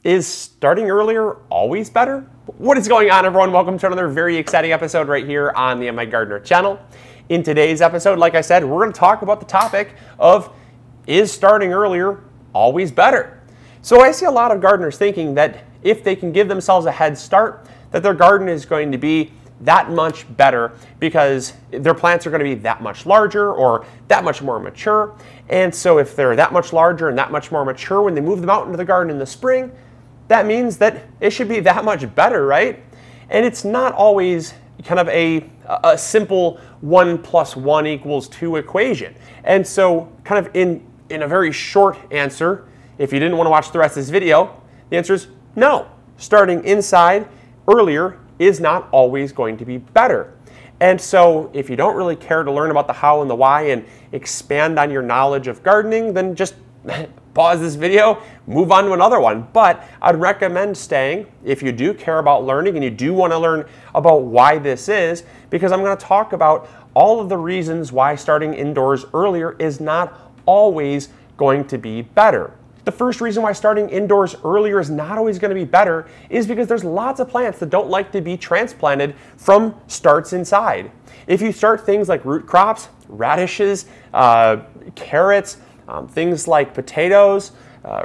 Is starting earlier always better? What is going on, everyone? Welcome to another very exciting episode right here on the MIgardener channel. In today's episode, like I said, we're going to talk about the topic of, is starting earlier always better? So I see a lot of gardeners thinking that if they can give themselves a head start, that their garden is going to be that much better because their plants are going to be that much larger or that much more mature. And so if they're that much larger and that much more mature when they move them out into the garden in the spring, that means that it should be that much better, right? And it's not always kind of a simple 1 + 1 = 2 equation. And so kind of in a very short answer, if you didn't want to watch the rest of this video, the answer is no. Starting inside earlier is not always going to be better. And so if you don't really care to learn about the how and the why and expand on your knowledge of gardening, then just pause this video, move on to another one. But I'd recommend staying if you do care about learning and you do want to learn about why this is, because I'm going to talk about all of the reasons why starting indoors earlier is not always going to be better. The first reason why starting indoors earlier is not always going to be better is because there's lots of plants that don't like to be transplanted from starts inside. If you start things like root crops, radishes, carrots, things like potatoes,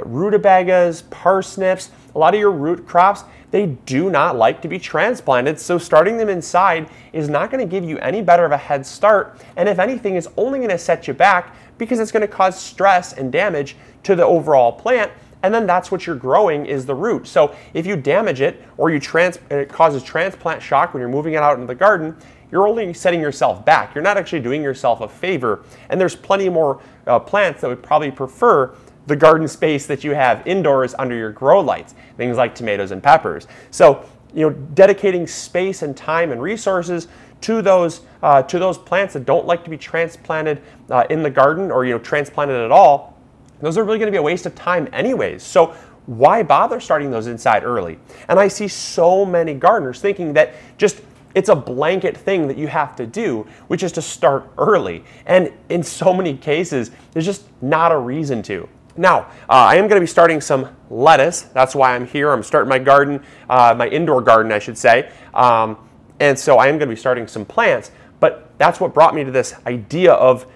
rutabagas, parsnips, a lot of your root crops, they do not like to be transplanted, so starting them inside is not going to give you any better of a head start, and if anything, is only going to set you back because it's going to cause stress and damage to the overall plant, and then that's what you're growing is the root. So if you damage it or it causes transplant shock when you're moving it out into the garden, you're only setting yourself back. You're not actually doing yourself a favor, and there's plenty more plants that would probably prefer the garden space that you have indoors under your grow lights, things like tomatoes and peppers. So, dedicating space and time and resources to those plants that don't like to be transplanted in the garden or transplanted at all, those are really going to be a waste of time anyways. So why bother starting those inside early? And I see so many gardeners thinking that just it's a blanket thing that you have to do, which is to start early. And in so many cases, there's just not a reason to. Now, I am going to be starting some lettuce. That's why I'm here. I'm starting my garden, my indoor garden, I should say. And so I am going to be starting some plants. But that's what brought me to this idea of,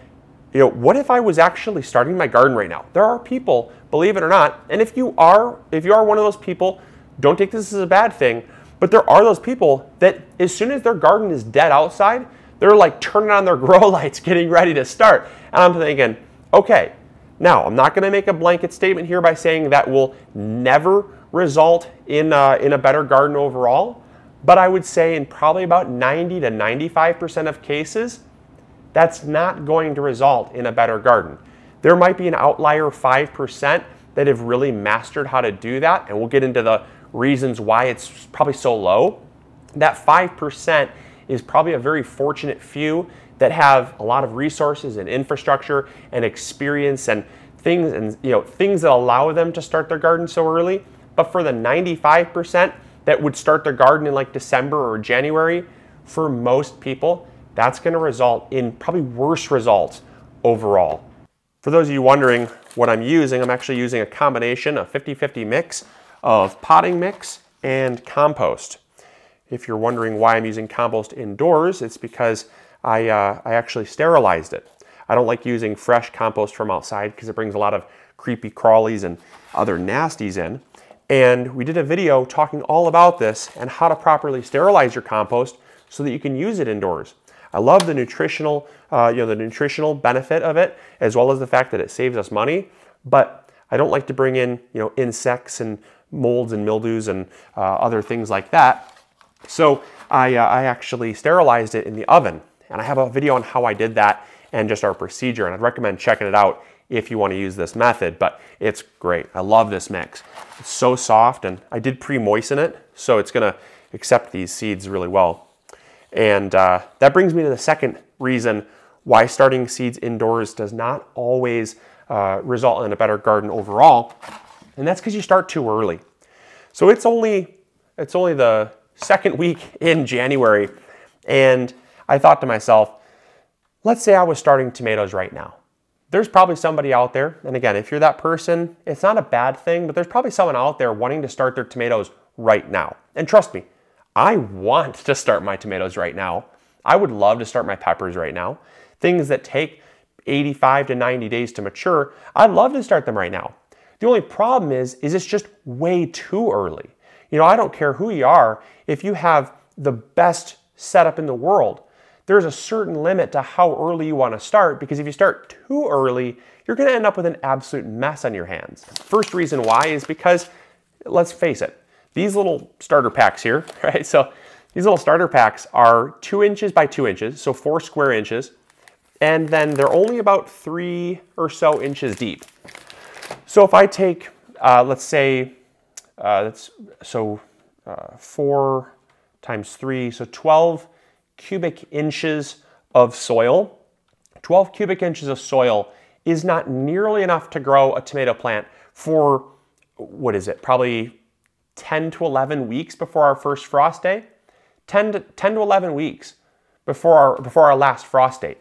what if I was actually starting my garden right now? There are people, believe it or not, and if you are one of those people, don't take this as a bad thing, but there are those people that as soon as their garden is dead outside, they're like turning on their grow lights, getting ready to start. And I'm thinking, okay, now I'm not going to make a blanket statement here by saying that will never result in a better garden overall, but I would say in probably about 90 to 95% of cases, that's not going to result in a better garden. There might be an outlier 5% that have really mastered how to do that, and we'll get into the reasons why it's probably so low. That 5% is probably a very fortunate few that have a lot of resources and infrastructure and experience and things that allow them to start their garden so early. But for the 95% that would start their garden in like December or January, for most people, that's going to result in probably worse results overall. For those of you wondering what I'm using, I'm actually using a combination of 50-50 mix of potting mix and compost. If you're wondering why I'm using compost indoors, it's because I actually sterilized it. I don't like using fresh compost from outside because it brings a lot of creepy crawlies and other nasties in. And we did a video talking all about this and how to properly sterilize your compost so that you can use it indoors. I love the nutritional, the nutritional benefit of it, as well as the fact that it saves us money. But I don't like to bring in, insects and molds and mildews and other things like that. So I actually sterilized it in the oven, and I have a video on how I did that and just our procedure. And I'd recommend checking it out if you want to use this method. But it's great. I love this mix. It's so soft, and I did pre-moisten it, so it's going to accept these seeds really well. And that brings me to the second reason why starting seeds indoors does not always result in a better garden overall, and that's because you start too early. So it's only the second week in January, and I thought to myself, let's say I was starting tomatoes right now. there's probably somebody out there, and again, if you're that person, it's not a bad thing, but there's probably someone out there wanting to start their tomatoes right now. And trust me, I want to start my tomatoes right now. I would love to start my peppers right now. Things that take 85 to 90 days to mature, I'd love to start them right now. The only problem is it's just way too early. You know, I don't care who you are, if you have the best setup in the world, there's a certain limit to how early you want to start, because if you start too early, you're going to end up with an absolute mess on your hands. First reason why is because, let's face it, these little starter packs here, right? So these little starter packs are 2 inches by 2 inches, so 4 square inches, and then they're only about 3 or so inches deep. So if I take, let's say, 4 times 3, so 12 cubic inches of soil. 12 cubic inches of soil is not nearly enough to grow a tomato plant for, what is it, probably 10 to 11 weeks before our first frost day. 10 to 11 weeks before our last frost date.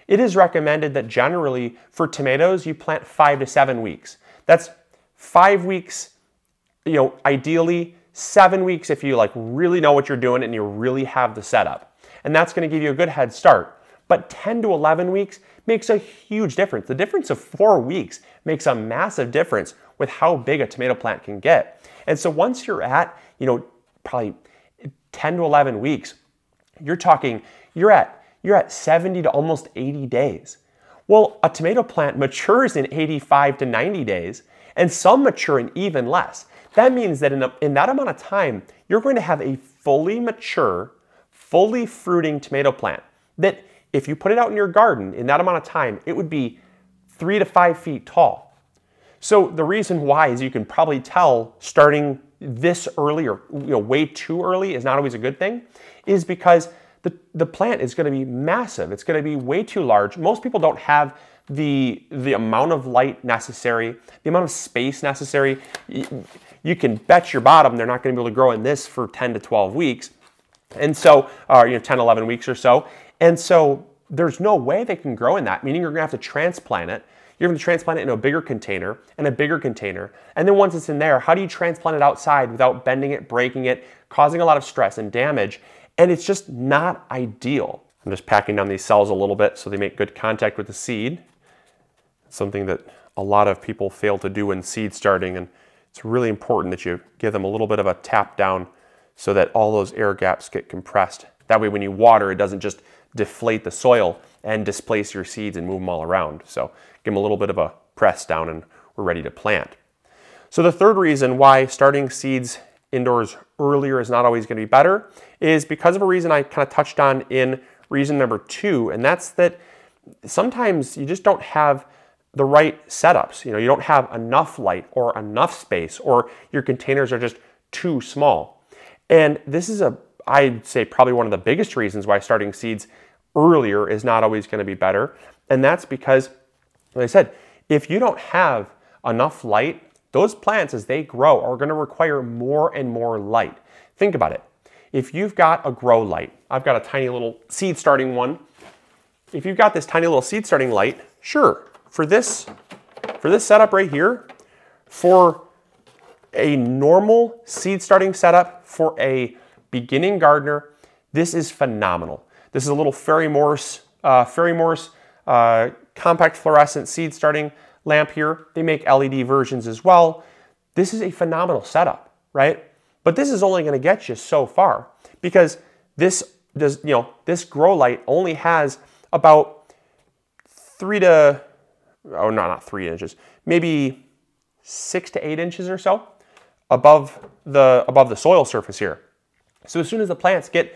It is recommended that generally for tomatoes, you plant 5 to 7 weeks. That's 5 weeks, you know, ideally 7 weeks if you like really know what you're doing and you really have the setup. And that's going to give you a good head start. But 10 to 11 weeks makes a huge difference. The difference of 4 weeks makes a massive difference with how big a tomato plant can get. And so once you're at, you know, probably 10 to 11 weeks, you're at 70 to almost 80 days. Well, a tomato plant matures in 85 to 90 days, and some mature in even less. That means that in that amount of time, you're going to have a fully mature, fully fruiting tomato plant that if you put it out in your garden in that amount of time, it would be 3 to 5 feet tall. So the reason why is you can probably tell starting this early or way too early is not always a good thing, is because the plant is going to be massive. It's going to be way too large. Most people don't have the amount of light necessary, the amount of space necessary. You can bet your bottom they're not going to be able to grow in this for 10 to 12 weeks. And so, 10, 11 weeks or so. And so there's no way they can grow in that, meaning you're going to have to transplant it. You're going to transplant it in a bigger container and a bigger container. And then once it's in there, how do you transplant it outside without bending it, breaking it, causing a lot of stress and damage? And it's just not ideal. I'm just packing down these cells a little bit so they make good contact with the seed. It's something that a lot of people fail to do in seed starting, and it's really important that you give them a little bit of a tap down so that all those air gaps get compressed. That way when you water, it doesn't just deflate the soil and displace your seeds and move them all around. So give them a little bit of a press down and we're ready to plant. So the third reason why starting seeds indoors earlier is not always going to be better is because of a reason I kind of touched on in reason number 2, and that's that sometimes you just don't have the right setups. You don't have enough light or enough space, or your containers are just too small. And this is I'd say probably one of the biggest reasons why starting seeds earlier is not always going to be better. And that's because, like I said, if you don't have enough light, those plants as they grow are going to require more and more light. Think about it. If you've got a grow light, I've got a tiny little seed starting one. If you've got this tiny little seed starting light, sure, for this setup right here, for a normal seed starting setup for a beginning gardener, this is phenomenal. This is a little Fairy Morse compact fluorescent seed starting lamp here. They make LED versions as well. This is a phenomenal setup, right? But this is only going to get you so far, because this grow light only has about 3 to, oh no, not 3 inches, maybe 6 to 8 inches or so above the soil surface here. So as soon as the plants get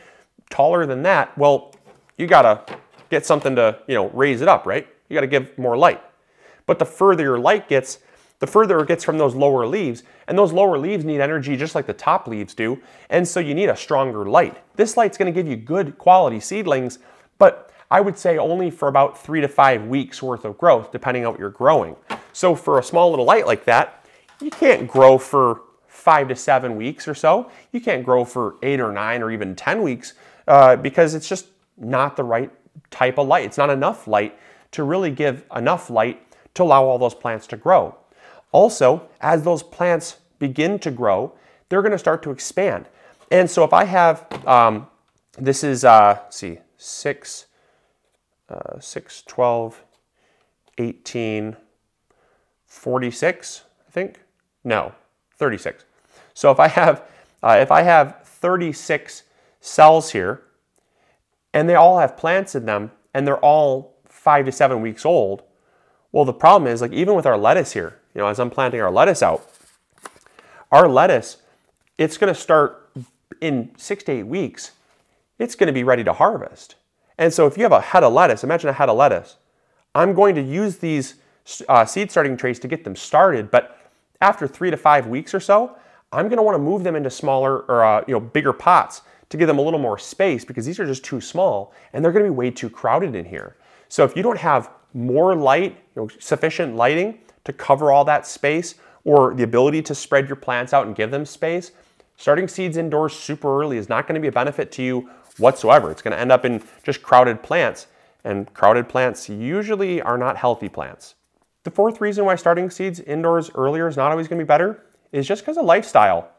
taller than that, well, you gotta get something to raise it up, right? You gotta give more light. But the further your light gets, the further it gets from those lower leaves, and those lower leaves need energy just like the top leaves do, and so you need a stronger light. This light's gonna give you good quality seedlings, but I would say only for about 3 to 5 weeks worth of growth, depending on what you're growing. So for a small little light like that, you can't grow for 5 to 7 weeks or so. You can't grow for 8 or 9 or even 10 weeks because it's just not the right type of light. It's not enough light to really give enough light to allow all those plants to grow. Also, as those plants begin to grow, they're going to start to expand. And so if I have, this is, let's see, 6, 12, 18, 46, I think? No, 36. So if I have 36 cells here, and they all have plants in them, and they're all 5 to 7 weeks old, well, the problem is, like, even with our lettuce here, you know, as I'm planting our lettuce out, our lettuce, it's going to start in 6 to 8 weeks. It's going to be ready to harvest. And so if you have a head of lettuce, imagine a head of lettuce. I'm going to use these seed starting trays to get them started, but after 3 to 5 weeks or so, I'm going to want to move them into smaller or bigger pots to give them a little more space, because these are just too small and they're going to be way too crowded in here. So if you don't have more light, sufficient lighting to cover all that space, or the ability to spread your plants out and give them space, starting seeds indoors super early is not going to be a benefit to you whatsoever. It's going to end up in just crowded plants, and crowded plants usually are not healthy plants. The fourth reason why starting seeds indoors earlier is not always going to be better is just because of lifestyle.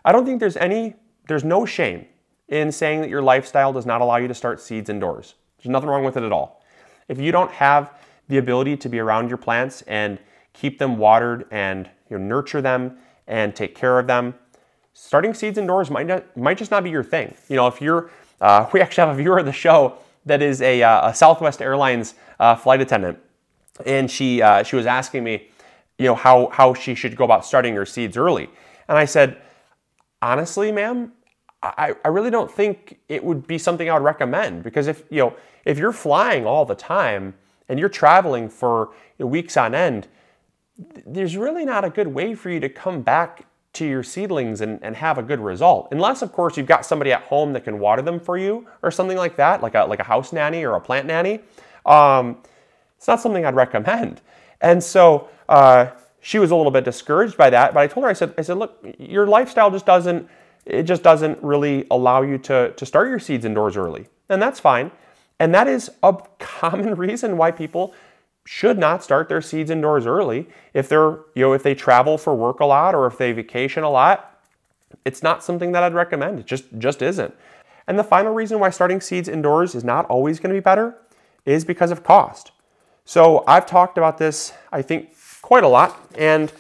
I don't think there's no shame in saying that your lifestyle does not allow you to start seeds indoors. There's nothing wrong with it at all. If you don't have the ability to be around your plants and keep them watered and nurture them and take care of them, starting seeds indoors might just not be your thing. You know, if you're, we actually have a viewer of the show that is a Southwest Airlines flight attendant, and she was asking me, how she should go about starting her seeds early. And I said, honestly, ma'am, I really don't think it would be something I would recommend, because if you're flying all the time and you're traveling for weeks on end, there's really not a good way for you to come back to your seedlings and have a good result. Unless, of course, you've got somebody at home that can water them for you or something like that, like a house nanny or a plant nanny. It's not something I'd recommend. And so she was a little bit discouraged by that, but I told her, I said, look, your lifestyle just doesn't really allow you to start your seeds indoors early. And that's fine. And that is a common reason why people should not start their seeds indoors early. If they're, if they travel for work a lot or if they vacation a lot, it's not something that I'd recommend. It just isn't. And the final reason why starting seeds indoors is not always going to be better is because of cost. So I've talked about this, I think, quite a lot. And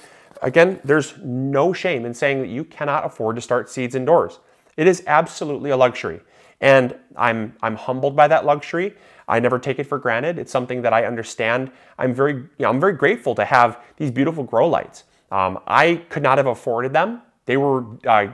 again, there's no shame in saying that you cannot afford to start seeds indoors. It is absolutely a luxury. And I'm humbled by that luxury. I never take it for granted. It's something that I understand. I'm very grateful to have these beautiful grow lights. I could not have afforded them. They were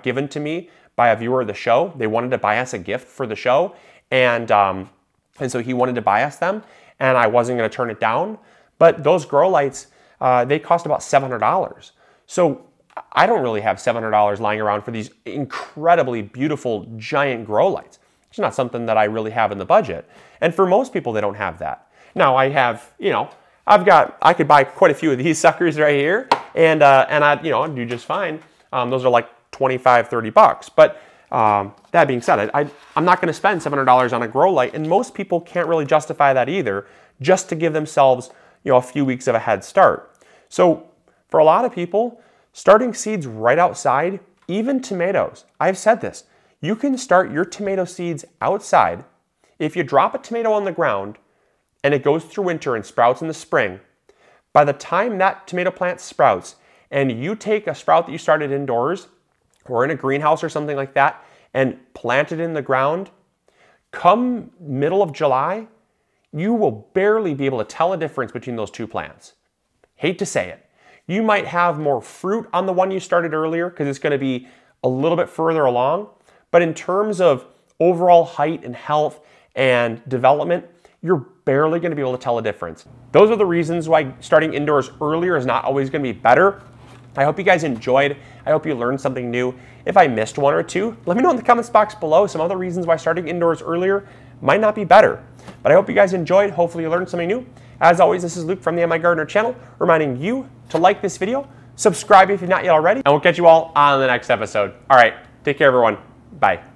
given to me by a viewer of the show. They wanted to buy us a gift for the show, and so he wanted to buy us them, and I wasn't going to turn it down. But those grow lights, they cost about $700. So I don't really have $700 lying around for these incredibly beautiful giant grow lights. It's not something that I really have in the budget. And for most people, they don't have that. Now I have, I could buy quite a few of these suckers right here, and I'd do just fine. Those are like $25, $30. But that being said, I'm not going to spend $700 on a grow light, and most people can't really justify that either, just to give themselves a few weeks of a head start. So for a lot of people, starting seeds right outside, even tomatoes, I've said this, you can start your tomato seeds outside. If you drop a tomato on the ground and it goes through winter and sprouts in the spring, by the time that tomato plant sprouts and you take a sprout that you started indoors or in a greenhouse or something like that and plant it in the ground, come middle of July, you will barely be able to tell a difference between those two plants. Hate to say it. You might have more fruit on the one you started earlier because it's going to be a little bit further along. But in terms of overall height and health and development, you're barely going to be able to tell a difference. Those are the reasons why starting indoors earlier is not always going to be better. I hope you guys enjoyed. I hope you learned something new. If I missed one or two, let me know in the comments box below some other reasons why starting indoors earlier might not be better. But I hope you guys enjoyed. Hopefully you learned something new. As always, this is Luke from the MIgardener channel, reminding you to like this video, subscribe if you've not yet already, and we'll catch you all on the next episode. All right, take care, everyone. Bye.